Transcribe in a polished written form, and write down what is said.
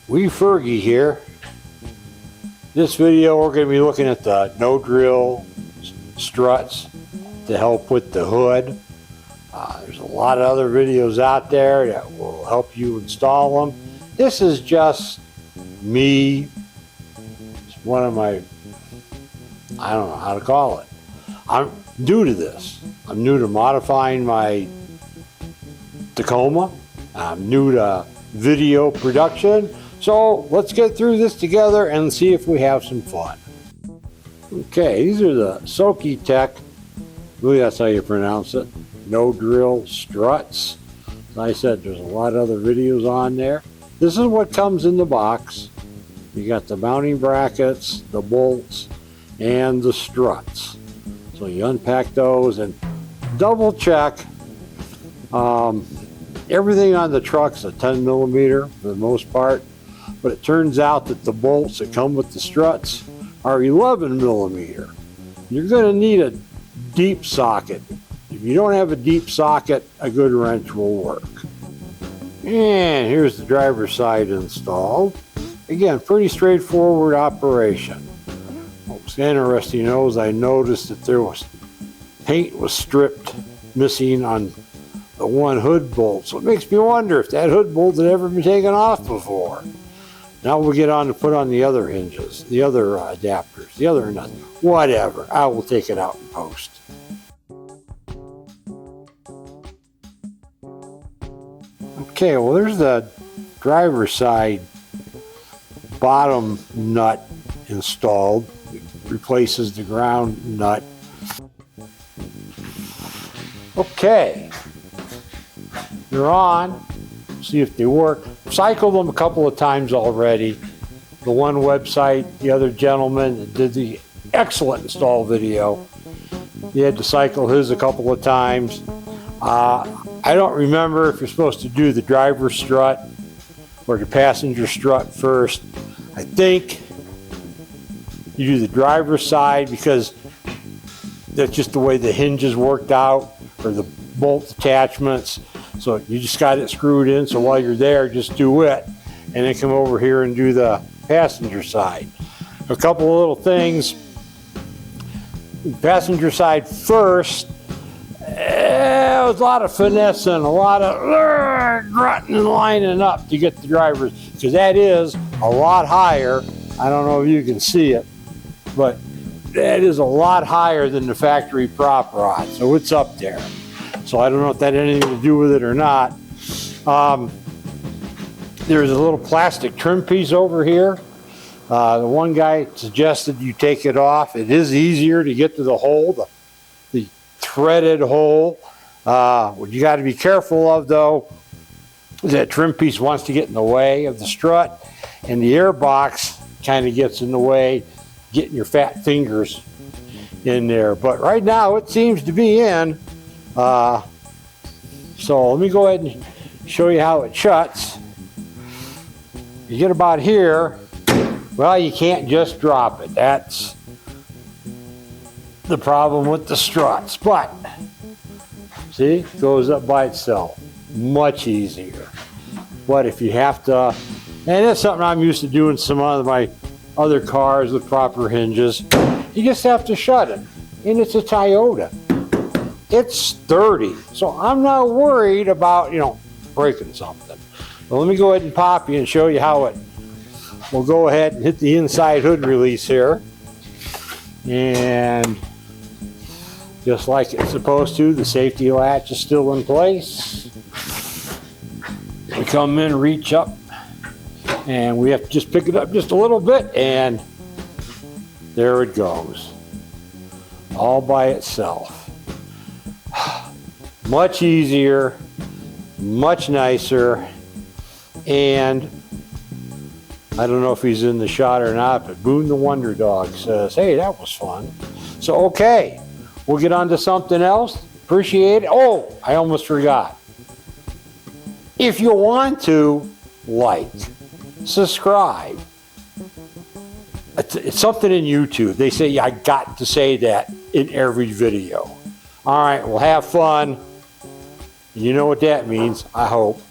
We Fergie here. This video we're going to be looking at the no drill struts to help with the hood. There's a lot of other videos out there that will help you install them. This is just me. It's one of my, I don't know how to call it. I'm new to this. I'm new to modifying my Tacoma. I'm new to video production. So let's get through this together and see if we have some fun. Okay, these are the Soki Tech, I believe that's how you pronounce it, no drill struts. As I said, there's a lot of other videos on there. This is what comes in the box. You got the mounting brackets, the bolts, and the struts. So you unpack those and double check. Everything on the truck's a 10 millimeter for the most part. But it turns out that the bolts that come with the struts are 11 millimeter. You're going to need a deep socket. If you don't have a deep socket, a good wrench will work. And here's the driver's side installed. Again, pretty straightforward operation. What was interesting though is I noticed that there was paint was stripped missing on the one hood bolt. So it makes me wonder if that hood bolt had ever been taken off before. Now we'll get on to put on the other hinges, the other adapters, the other nuts, whatever. I will take it out in post. Okay, well there's the driver's side bottom nut installed. It replaces the ground nut. Okay, they're on. See if they work. Cycled them a couple of times already. The one website, the other gentleman that did the excellent install video, he had to cycle his a couple of times. I don't remember if you're supposed to do the driver's strut or the passenger strut first. I think you do the driver's side because that's just the way the hinges worked out, or the bolt attachments. So you just got it screwed in, so while you're there, just do it, and then come over here and do the passenger side. A couple of little things. Passenger side first, it was a lot of finesse and a lot of grunting and lining up to get the drivers, because that is a lot higher. I don't know if you can see it, but that is a lot higher than the factory prop rod, so it's up there. So I don't know if that had anything to do with it or not. There's a little plastic trim piece over here. The one guy suggested you take it off. It is easier to get to the hole, the threaded hole. What you got to be careful of though is that trim piece wants to get in the way of the strut, and the air box kind of gets in the way, getting your fat fingers in there. But right now it seems to be in. So let me go ahead and show you how it shuts. You get about here, well, you can't just drop it. That's the problem with the struts. But see, it goes up by itself. Much easier. But if you have to, and that's something I'm used to doing some of my other cars with proper hinges, you just have to shut it. And it's a Toyota. It's sturdy, so I'm not worried about, breaking something. Well, let me go ahead and pop you and show you how it will go ahead and hit the inside hood release here. And just like it's supposed to, the safety latch is still in place. We come in, reach up, and we have to just pick it up just a little bit, and there it goes. All by itself. Much easier, much nicer, and I don't know if he's in the shot or not, but Boone the Wonder Dog says, hey, that was fun. So, okay, we'll get on to something else. Appreciate it. Oh, I almost forgot. If you want to, like, subscribe. It's something in YouTube. They say I got to say that in every video. All right, well, have fun. You know what that means, I hope.